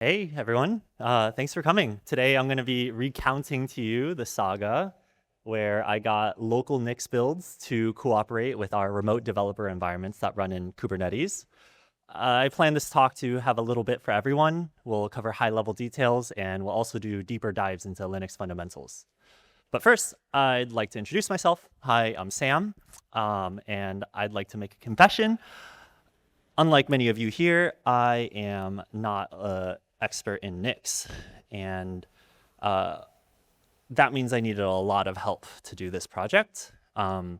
Hey everyone, thanks for coming. Today I'm going to be recounting to you the saga where I got local Nix builds to cooperate with our remote developer environments that run in Kubernetes. I plan this talk to have a little bit for everyone. We'll cover high level details and we'll also do deeper dives into Linux fundamentals. But first, I'd like to introduce myself. Hi, I'm Sam, and I'd like to make a confession. Unlike many of you here, I am not an expert in Nix, and that means I needed a lot of help to do this project. And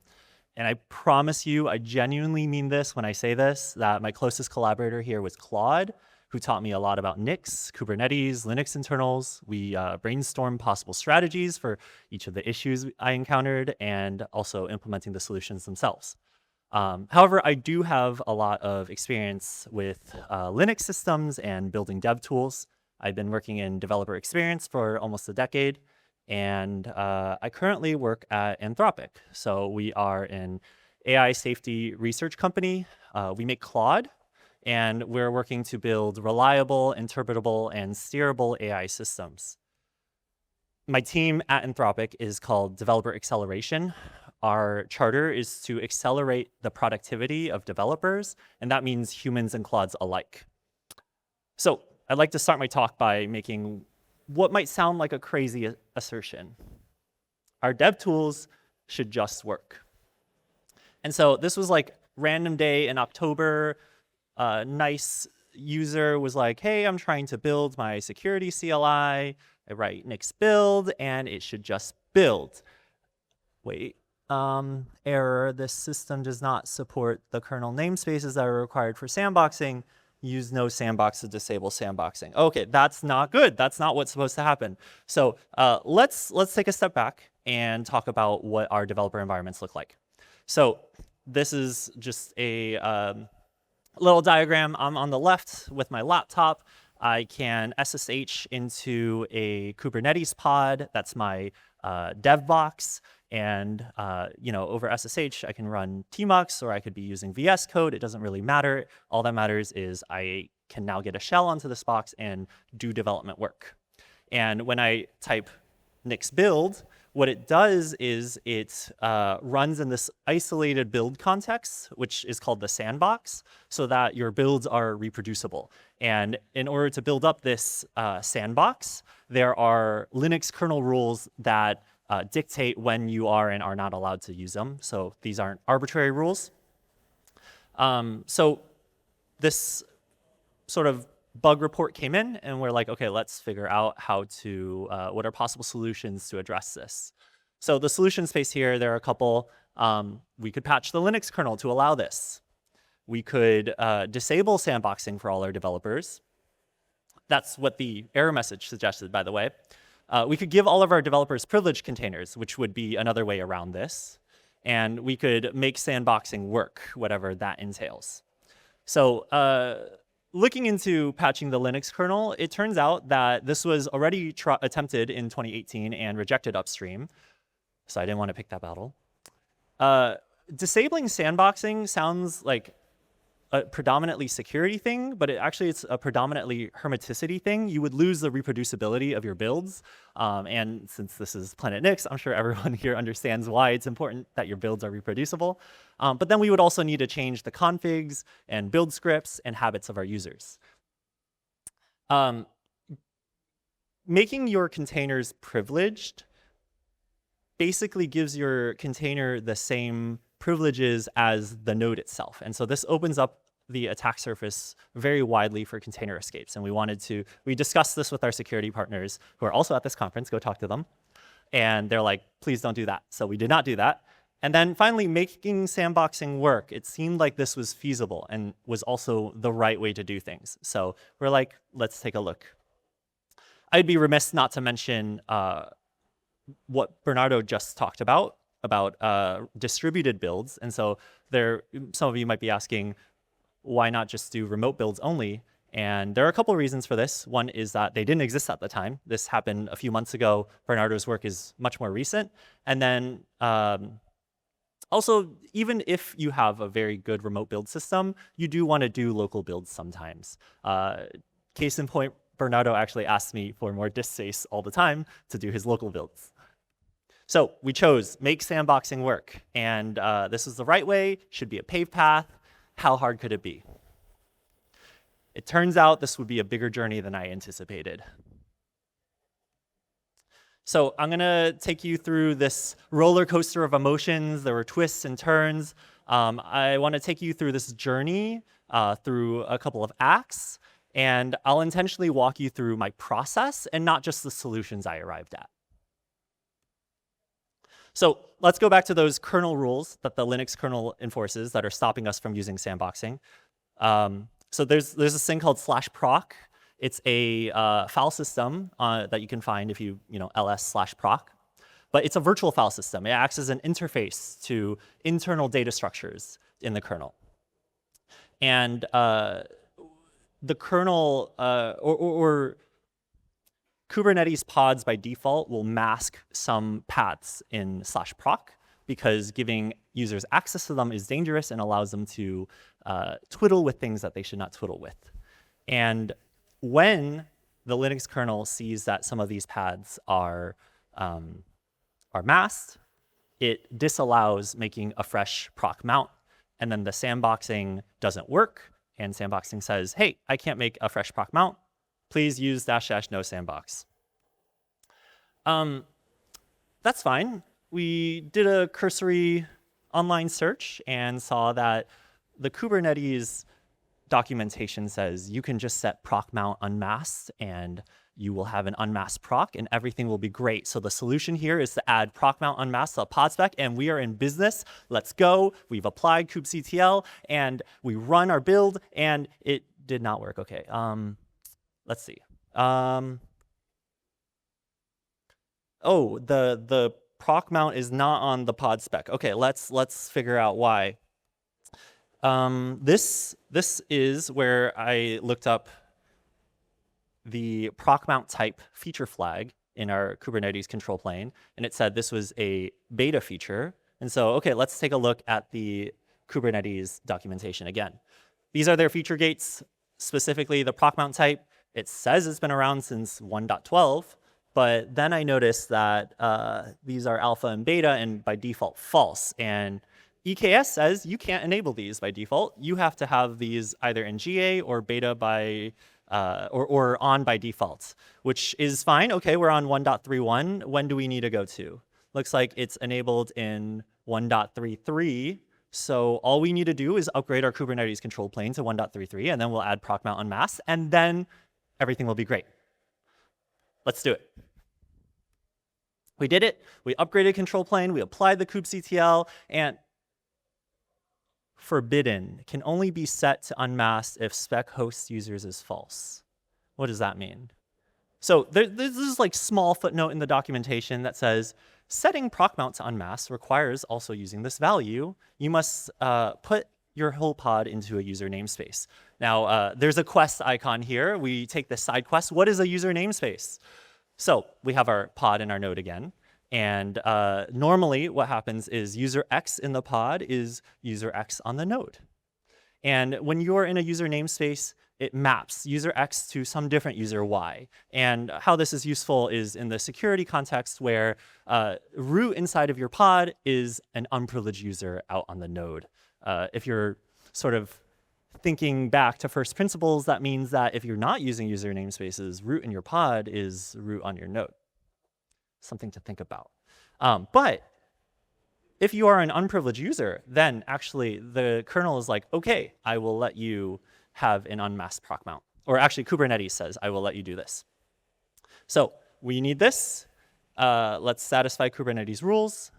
I promise you, I genuinely mean this when I say this, that my closest collaborator here was Claude, who taught me a lot about Nix, Kubernetes, Linux internals. We brainstormed possible strategies for each of the issues I encountered and also implementing the solutions themselves. However, I do have a lot of experience with Linux systems and building dev tools. I've been working in developer experience for almost a decade, and I currently work at Anthropic. So we are an AI safety research company. We make Claude, and we're working to build reliable, interpretable, and steerable AI systems. My team at Anthropic is called Developer Acceleration. Our charter is to accelerate the productivity of developers, and that means humans and Claudes alike. So I'd like to start my talk by making what might sound like a crazy assertion. Our dev tools should just work. And so this was like random day in October. A nice user was like, hey, I'm trying to build my security CLI. I write Nix build, and it should just build. Wait. Error, this system does not support the kernel namespaces that are required for sandboxing. Use no sandbox to disable sandboxing. Okay, that's not good. That's not what's supposed to happen. So let's take a step back and talk about what our developer environments look like. So this is just a little diagram. I'm on the left with my laptop. I can SSH into a Kubernetes pod. That's my dev box. And over SSH, I can run tmux, or I could be using VS Code. It doesn't really matter. All that matters is I can now get a shell onto this box and do development work. And when I type Nix build, what it does is it runs in this isolated build context, which is called the sandbox, so that your builds are reproducible. And in order to build up this sandbox, there are Linux kernel rules that dictate when you are and are not allowed to use them. So these aren't arbitrary rules. So this sort of bug report came in, and we're like, okay, let's figure out how to, what are possible solutions to address this. So the solution space here, there are a couple. We could patch the Linux kernel to allow this. We could disable sandboxing for all our developers. That's what the error message suggested, by the way. We could give all of our developers privileged containers, which would be another way around this. And we could make sandboxing work, whatever that entails. So looking into patching the Linux kernel, it turns out that this was already attempted in 2018 and rejected upstream. So I didn't want to pick that battle. Disabling sandboxing sounds like a predominantly security thing, but it's a predominantly hermeticity thing. You would lose the reproducibility of your builds. And since this is PlanetNix, I'm sure everyone here understands why it's important that your builds are reproducible. But then we would also need to change the configs and build scripts and habits of our users. Making your containers privileged basically gives your container the same privileges as the node itself. And so this opens up the attack surface very widely for container escapes. And we discussed this with our security partners who are also at this conference. Go talk to them. And they're like, please don't do that. So we did not do that. And then finally, making sandboxing work. It seemed like this was feasible and was also the right way to do things. So we're like, let's take a look. I'd be remiss not to mention what Bernardo just talked about distributed builds. And so some of you might be asking, why not just do remote builds only? And there are a couple of reasons for this. One is that they didn't exist at the time. This happened a few months ago. Bernardo's work is much more recent. And then also, even if you have a very good remote build system, you do want to do local builds sometimes. Case in point, Bernardo actually asks me for more disk space all the time to do his local builds. So we chose make sandboxing work. And this is the right way, should be a paved path. How hard could it be? It turns out this would be a bigger journey than I anticipated. So I'm going to take you through this roller coaster of emotions. There were twists and turns. I want to take you through this journey through a couple of acts. And I'll intentionally walk you through my process and not just the solutions I arrived at. So let's go back to those kernel rules that the Linux kernel enforces that are stopping us from using sandboxing. So there's this thing called /proc. It's a file system that you can find if you ls/proc. But it's a virtual file system. It acts as an interface to internal data structures in the kernel. And the kernel or Kubernetes pods by default will mask some paths in /proc because giving users access to them is dangerous and allows them to twiddle with things that they should not twiddle with. And when the Linux kernel sees that some of these paths are masked, it disallows making a fresh proc mount. And then the sandboxing doesn't work. And sandboxing says, hey, I can't make a fresh proc mount. Please use --no sandbox. That's fine. We did a cursory online search and saw that the Kubernetes documentation says you can just set proc mount unmasked and you will have an unmasked proc and everything will be great. So the solution here is to add proc mount unmasked to pod spec and we are in business. Let's go. We've applied kubectl and we run our build and it did not work. Okay. Let's see. Oh, the proc mount is not on the pod spec. Okay, let's figure out why. This is where I looked up the proc mount type feature flag in our Kubernetes control plane, and it said this was a beta feature. And so, okay, let's take a look at the Kubernetes documentation again. These are their feature gates, specifically the proc mount type. It says it's been around since 1.12, but then I noticed that these are alpha and beta and by default false. And EKS says you can't enable these by default. You have to have these either in GA or beta by or on by default, which is fine. Okay, we're on 1.31. When do we need to go to? Looks like it's enabled in 1.33. So all we need to do is upgrade our Kubernetes control plane to 1.33, and then we'll add proc mount unmasked, and then everything will be great. Let's do it. We did it. We upgraded control plane. We applied the kubectl, and forbidden can only be set to unmasked if spec host users is false. What does that mean? So there's this like small footnote in the documentation that says, setting proc mount to unmasked requires also using this value. You must put your whole pod into a user namespace. Now, there's a quest icon here. We take the side quest. What is a user namespace? So we have our pod in our node again. And normally what happens is user X in the pod is user X on the node. And when you're in a user namespace, it maps user X to some different user Y. And how this is useful is in the security context where root inside of your pod is an unprivileged user out on the node. If you're sort of thinking back to first principles, that means that if you're not using user namespaces, root in your pod is root on your node. Something to think about. But if you are an unprivileged user, then actually the kernel is like, okay, I will let you have an unmasked proc mount. Or actually Kubernetes says, I will let you do this. So we need this. Let's satisfy Kubernetes rules.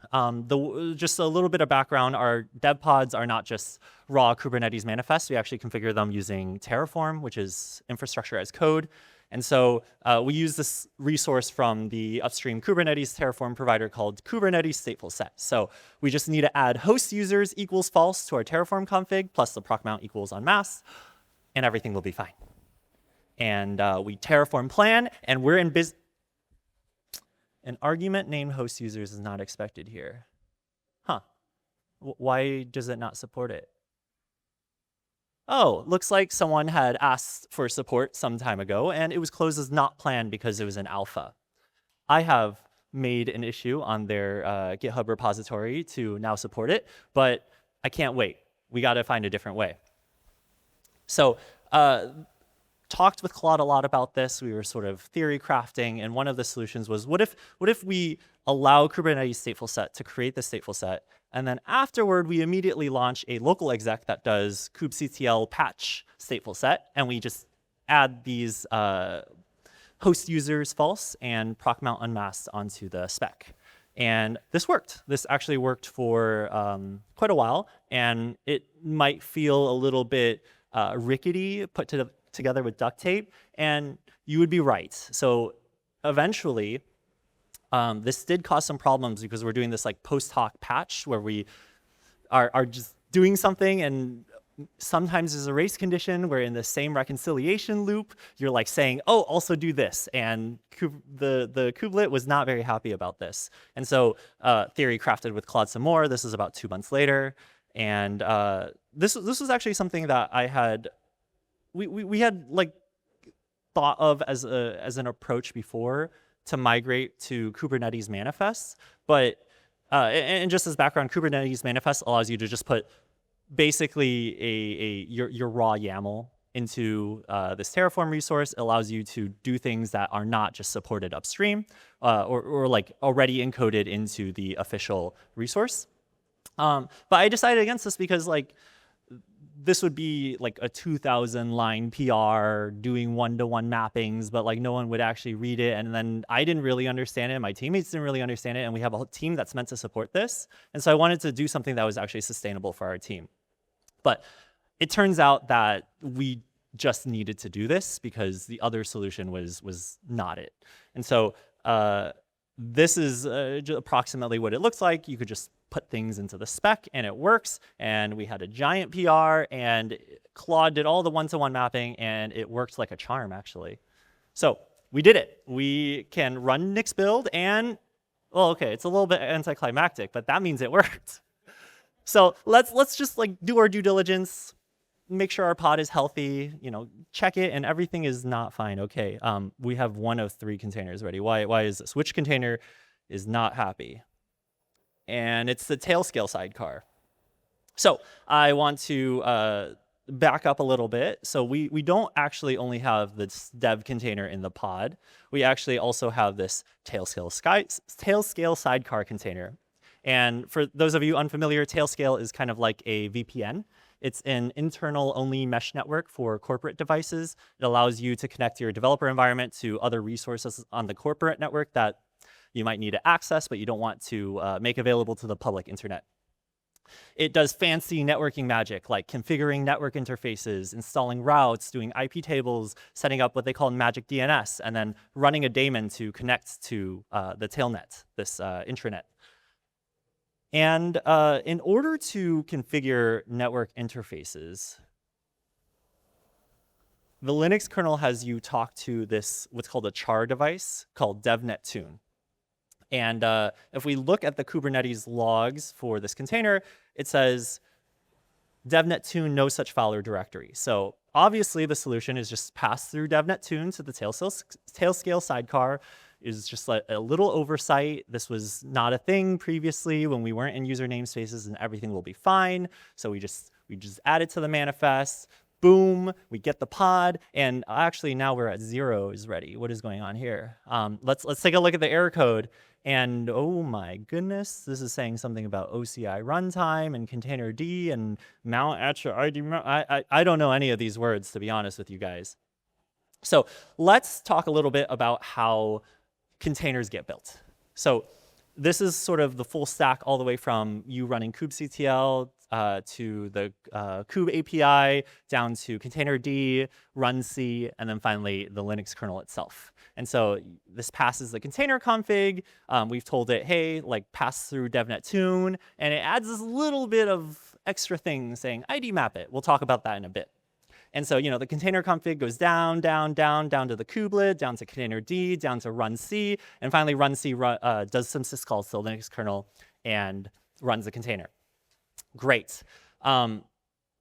Just a little bit of background, our dev pods are not just raw Kubernetes manifests. We actually configure them using Terraform, which is infrastructure as code. And so we use this resource from the upstream Kubernetes Terraform provider called Kubernetes stateful set. So we just need to add host users equals false to our Terraform config, plus the proc mount equals unmasked, and everything will be fine. And we Terraform plan, and we're in business. An argument named host users is not expected here. Huh. Why does it not support it? oh, looks like someone had asked for support some time ago, and it was closed as not planned because it was an alpha. I have made an issue on their GitHub repository to now support it, but I can't wait. We got to find a different way. So talked with Claude a lot about this. We were sort of theory crafting, and one of the solutions was, what if we allow Kubernetes stateful set to create the stateful set, and then afterward we immediately launch a local exec that does kubectl patch stateful set, and we just add these host users false and proc mount unmasked onto the spec. And this worked. This actually worked for quite a while, and it might feel a little bit rickety put together with duct tape, and you would be right. So eventually, this did cause some problems because we're doing this like post hoc patch where we are just doing something, and sometimes there's a race condition where in the same reconciliation loop, you're like saying, oh, also do this. And the kubelet was not very happy about this. And so theory crafted with Claude some more. This is about 2 months later. And this was actually something that I had, we had like thought of as an approach before to migrate to Kubernetes manifests. But, and just as background, Kubernetes manifest allows you to just put basically your raw YAML into this Terraform resource. It allows you to do things that are not just supported upstream or like already encoded into the official resource. But I decided against this because like this would be like a 2,000 line PR doing one-to-one mappings, but like no one would actually read it. And then I didn't really understand it. My teammates didn't really understand it. And we have a whole team that's meant to support this. And so I wanted to do something that was actually sustainable for our team. But it turns out that we just needed to do this because the other solution was not it. And so this is approximately what it looks like. You could just put things into the spec and it works. And we had a giant PR and Claude did all the one-to-one mapping and it worked like a charm actually. So we did it. We can run Nix build and, well, okay, it's a little bit anticlimactic, but that means it worked. So let's just like do our due diligence, make sure our pod is healthy, check it, and everything is not fine. Okay, we have 1 of 3 containers ready. Why is this? Which container is not happy? And it's the Tailscale sidecar. So I want to back up a little bit. So we don't actually only have this dev container in the pod. We actually also have this Tailscale sidecar container. And for those of you unfamiliar, Tailscale is kind of like a VPN. It's an internal only mesh network for corporate devices. It allows you to connect your developer environment to other resources on the corporate network that you might need to access, but you don't want to make available to the public internet. It does fancy networking magic like configuring network interfaces, installing routes, doing IP tables, setting up what they call magic DNS, and then running a daemon to connect to the tailnet, this intranet. And in order to configure network interfaces, the Linux kernel has you talk to this, what's called a char device called devnettune. And if we look at the Kubernetes logs for this container, it says devnettune no such file or directory. So obviously the solution is just pass through devnettune to the Tailscale sidecar. Is just like a little oversight. This was not a thing previously when we weren't in user namespaces, and everything will be fine. So we just add it to the manifest. Boom, we get the pod, and actually now we're at 0 is ready. What is going on here? Let's take a look at the error code. And oh my goodness, this is saying something about OCI runtime and container D and mount at your ID. I don't know any of these words, to be honest with you guys. So let's talk a little bit about how containers get built. So this is sort of the full stack all the way from you running kubectl to the kube API down to containerd, runc, and then finally the Linux kernel itself. And so this passes the container config. We've told it, hey, like pass through devnettune, and it adds this little bit of extra thing saying ID map it. We'll talk about that in a bit. And so, the container config goes down to the kubelet, down to containerd, down to runc, and finally runc does some syscalls to the Linux kernel and runs the container. Great.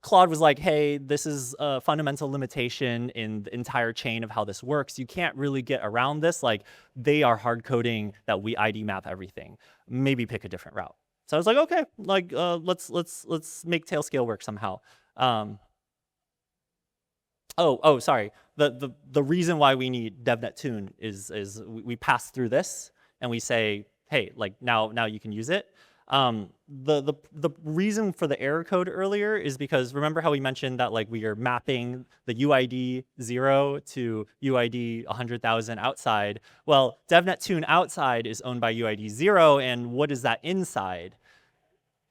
Claude was like, hey, this is a fundamental limitation in the entire chain of how this works. You can't really get around this. Like, they are hard coding that we ID map everything. Maybe pick a different route. So I was like, okay, like let's make Tailscale work somehow. Sorry. The reason why we need DevNet tune is we pass through this and we say, hey, like now you can use it. The reason for the error code earlier is because remember how we mentioned that like we are mapping the UID 0 to UID 100,000 outside. Well, DevNet tune outside is owned by UID 0, and what is that inside?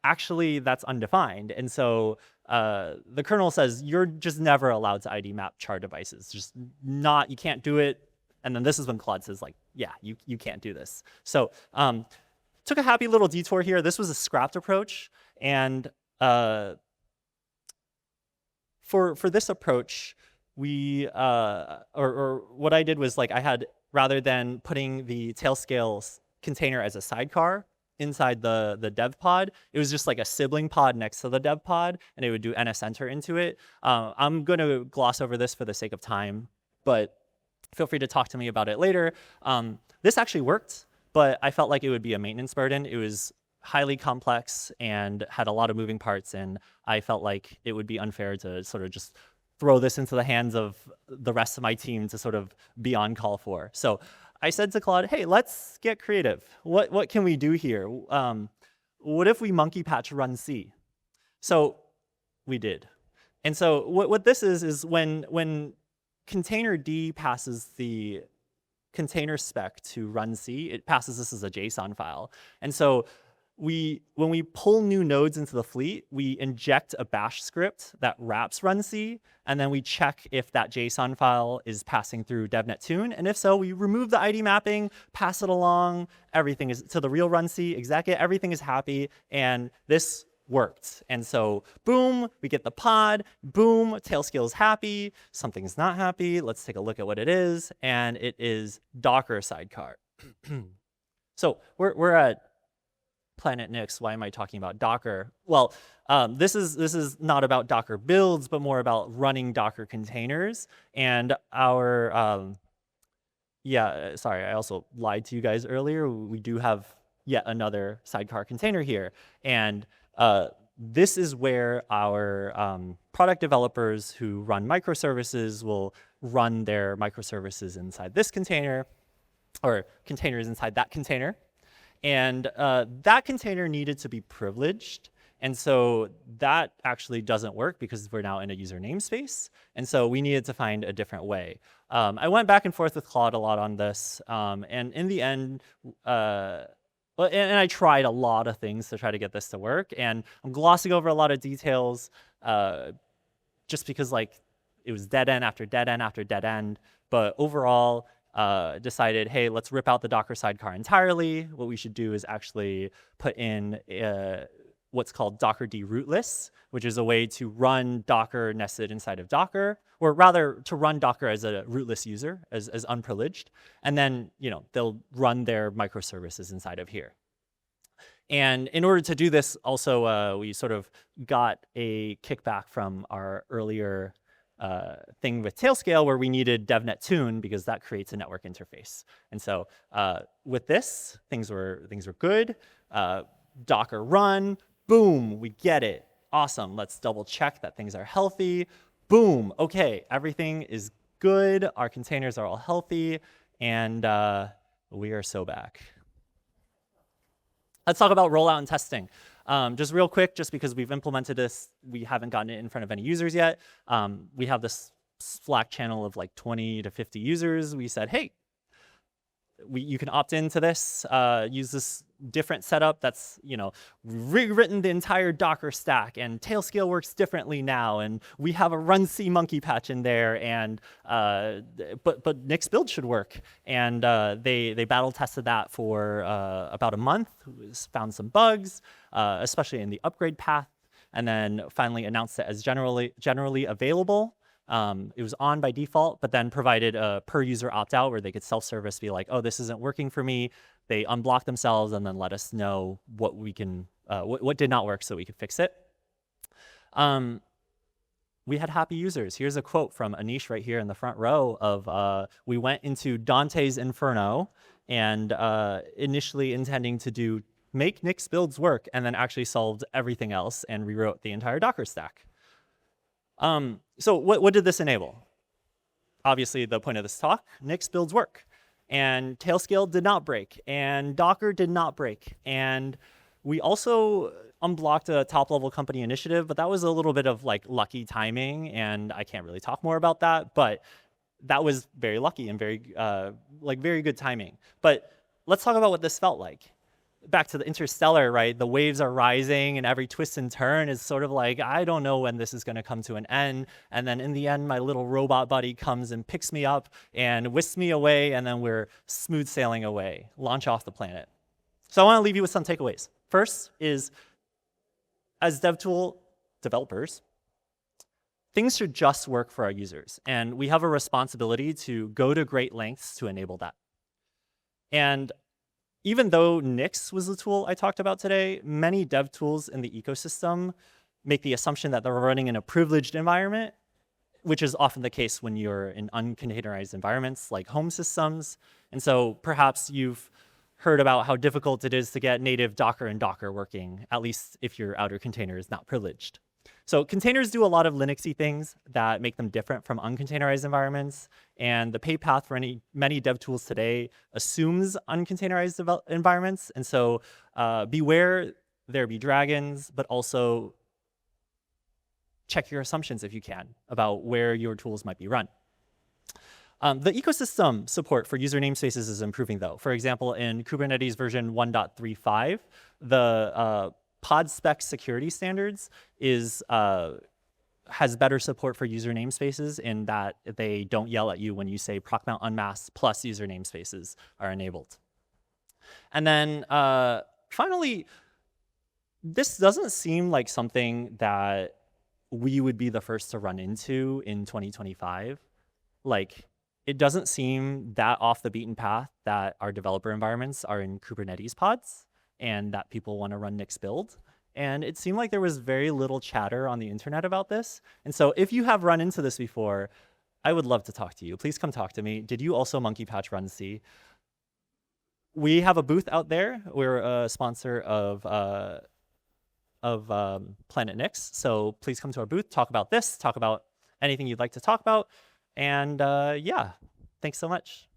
Actually, that's undefined. And so the kernel says you're just never allowed to ID map char devices. Just not, you can't do it. And then this is when Claude says like, yeah, you can't do this. So took a happy little detour here. This was a scrapped approach. And for this approach, we, or what I did was like I had, rather than putting the Tailscale container as a sidecar inside the dev pod, it was just like a sibling pod next to the dev pod, and it would do ns-enter into it. I'm going to gloss over this for the sake of time, but feel free to talk to me about it later. This actually worked, but I felt like it would be a maintenance burden. It was highly complex and had a lot of moving parts, and I felt like it would be unfair to sort of just throw this into the hands of the rest of my team to sort of be on call for. So I said to Claude, hey, let's get creative. What can we do here? What if we monkey patch runc? So we did. And so what this is when container D passes the container spec to runc, it passes this as a JSON file. And so when we pull new nodes into the fleet, we inject a bash script that wraps runc, and then we check if that JSON file is passing through DevNet tune. And if so, we remove the ID mapping, pass it along, everything is to the real runc exec, everything is happy, and this worked. And so boom, we get the pod, boom, Tailscale is happy, something's not happy, let's take a look at what it is, and it is Docker sidecar. So we're at PlanetNix. Why am I talking about Docker? Well, this is not about Docker builds, but more about running Docker containers. And our, sorry, I also lied to you guys earlier. We do have yet another sidecar container here. And this is where our product developers who run microservices will run their microservices inside this container, or containers inside that container. And that container needed to be privileged. And so that actually doesn't work because we're now in a user namespace. And so we needed to find a different way. I went back and forth with Claude a lot on this. And in the end, and I tried a lot of things to try to get this to work. And I'm glossing over a lot of details just because like it was dead end after dead end after dead end. But overall, decided, hey, let's rip out the Docker sidecar entirely. What we should do is actually put in what's called Docker D rootless, which is a way to run Docker nested inside of Docker, or rather to run Docker as a rootless user, as unprivileged, and then they'll run their microservices inside of here. And in order to do this, also we sort of got a kickback from our earlier thing with Tailscale where we needed DevNet tune because that creates a network interface. And so with this, things were good. Docker run, boom, we get it. Awesome, let's double check that things are healthy. Boom, okay, everything is good. Our containers are all healthy, and we are so back. Let's talk about rollout and testing. Just real quick, just because we've implemented this, we haven't gotten it in front of any users yet. We have this Slack channel of like 20 to 50 users. We said, hey, you can opt into this, use this different setup that's, rewritten the entire Docker stack, and Tailscale works differently now, and we have a runc monkey patch in there, and but Nix build should work. And they battle tested that for about a month, found some bugs, especially in the upgrade path, and then finally announced it as generally available. It was on by default, but then provided a per user opt-out where they could self-service, be like, oh, this isn't working for me. They unblock themselves and then let us know what we can, what did not work so we could fix it. we had happy users. Here's a quote from Anish right here in the front row of, we went into Dante's Inferno and initially intending to make Nix builds work, and then actually solved everything else and rewrote the entire Docker stack. So what did this enable? Obviously, the point of this talk, Nix builds work. And Tailscale did not break, and Docker did not break. And we also unblocked a top-level company initiative, but that was a little bit of like lucky timing, and I can't really talk more about that, but that was very lucky and very good timing. But let's talk about what this felt like. Back to the Interstellar, right? The waves are rising and every twist and turn is sort of like, I don't know when this is going to come to an end. And then in the end, my little robot buddy comes and picks me up and whisks me away, and then we're smooth sailing away, launch off the planet. So I want to leave you with some takeaways. First is, as DevTool developers, things should just work for our users. And we have a responsibility to go to great lengths to enable that. And even though Nix was the tool I talked about today, many dev tools in the ecosystem make the assumption that they're running in a privileged environment, which is often the case when you're in uncontainerized environments like home systems. And so perhaps you've heard about how difficult it is to get native Docker and Docker working, at least if your outer container is not privileged. So containers do a lot of Linuxy things that make them different from uncontainerized environments. And the pay path for many dev tools today assumes uncontainerized environments. And so beware there be dragons, but also check your assumptions if you can about where your tools might be run. The ecosystem support for user namespaces is improving though. For example, in Kubernetes version 1.35, the pod spec security standards has better support for user namespaces in that they don't yell at you when you say proc mount unmasked plus user namespaces are enabled. And then finally, this doesn't seem like something that we would be the first to run into in 2025. Like, it doesn't seem that off the beaten path that our developer environments are in Kubernetes pods and that people want to run Nix build. And it seemed like there was very little chatter on the internet about this. And so if you have run into this before, I would love to talk to you. Please come talk to me. Did you also monkey patch runc? We have a booth out there. We're a sponsor of PlanetNix. So please come to our booth, talk about this, talk about anything you'd like to talk about. And yeah, thanks so much.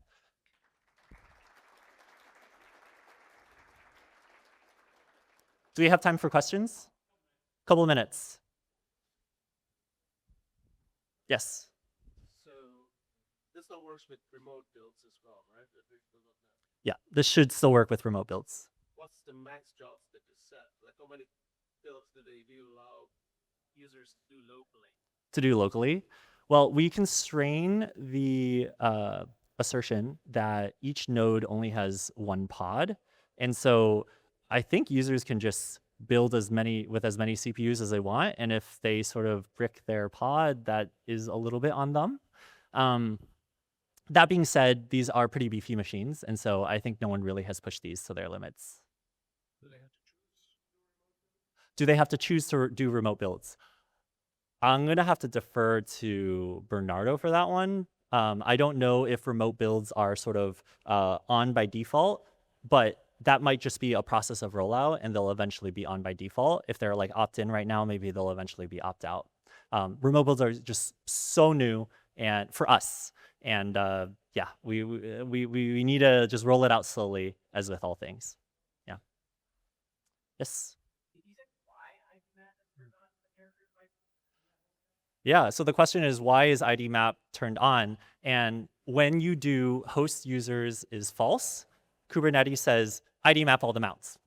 Do we have time for questions? Couple of minutes. Yes. So this all works with remote builds as well, right? Yeah, this should still work with remote builds. What's the max jobs that you set? Like how many builds do you allow users to do locally? To do locally? Well, we constrain the assertion that each node only has one pod. And so I think users can just build with as many CPUs as they want. And if they sort of brick their pod, that is a little bit on them. That being said, these are pretty beefy machines. And so I think no one really has pushed these to their limits. Do they have to choose to do remote builds? I'm going to have to defer to Bernardo for that one. I don't know if remote builds are sort of on by default, but that might just be a process of rollout and they'll eventually be on by default. If they're like opt-in right now, maybe they'll eventually be opt-out. Remote builds are just so new and for us. And yeah, we need to just roll it out slowly as with all things. Yeah. Yes. Yeah, so the question is, why is ID map turned on? And when you do host users is false, Kubernetes says ID map all the mounts.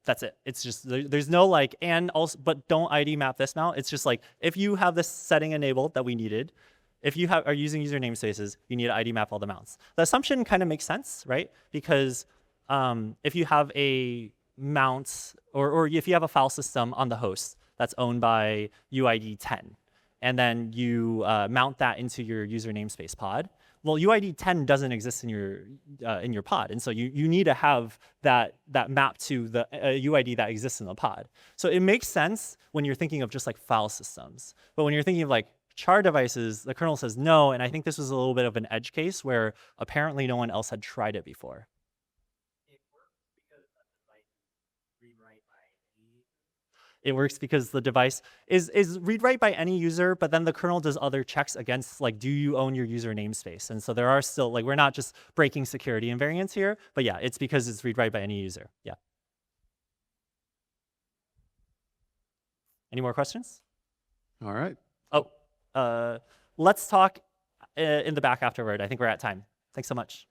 That's it. It's just, there's no like, and also, but don't ID map this mount. It's just like, if you have this setting enabled that we needed, if you are using user namespaces, you need to ID map all the mounts. The assumption kind of makes sense, right? Because if you have a mount, or if you have a file system on the host that's owned by UID 10, and then you mount that into your user namespace pod, Well, UID 10 doesn't exist in your pod, and so you need to have that map to the UID that exists in the pod. So it makes sense when you're thinking of just like file systems, but when you're thinking of like char devices, the kernel says no, and I think this was a little bit of an edge case where apparently no one else had tried it before. It works because the device is read-write by any user, but then the kernel does other checks against, like, do you own your user namespace? And so there are still, like, we're not just breaking security invariants here, but yeah, it's because it's read-write by any user. Yeah. Any more questions? All right. Oh, let's talk in the back afterward. I think we're at time. Thanks so much.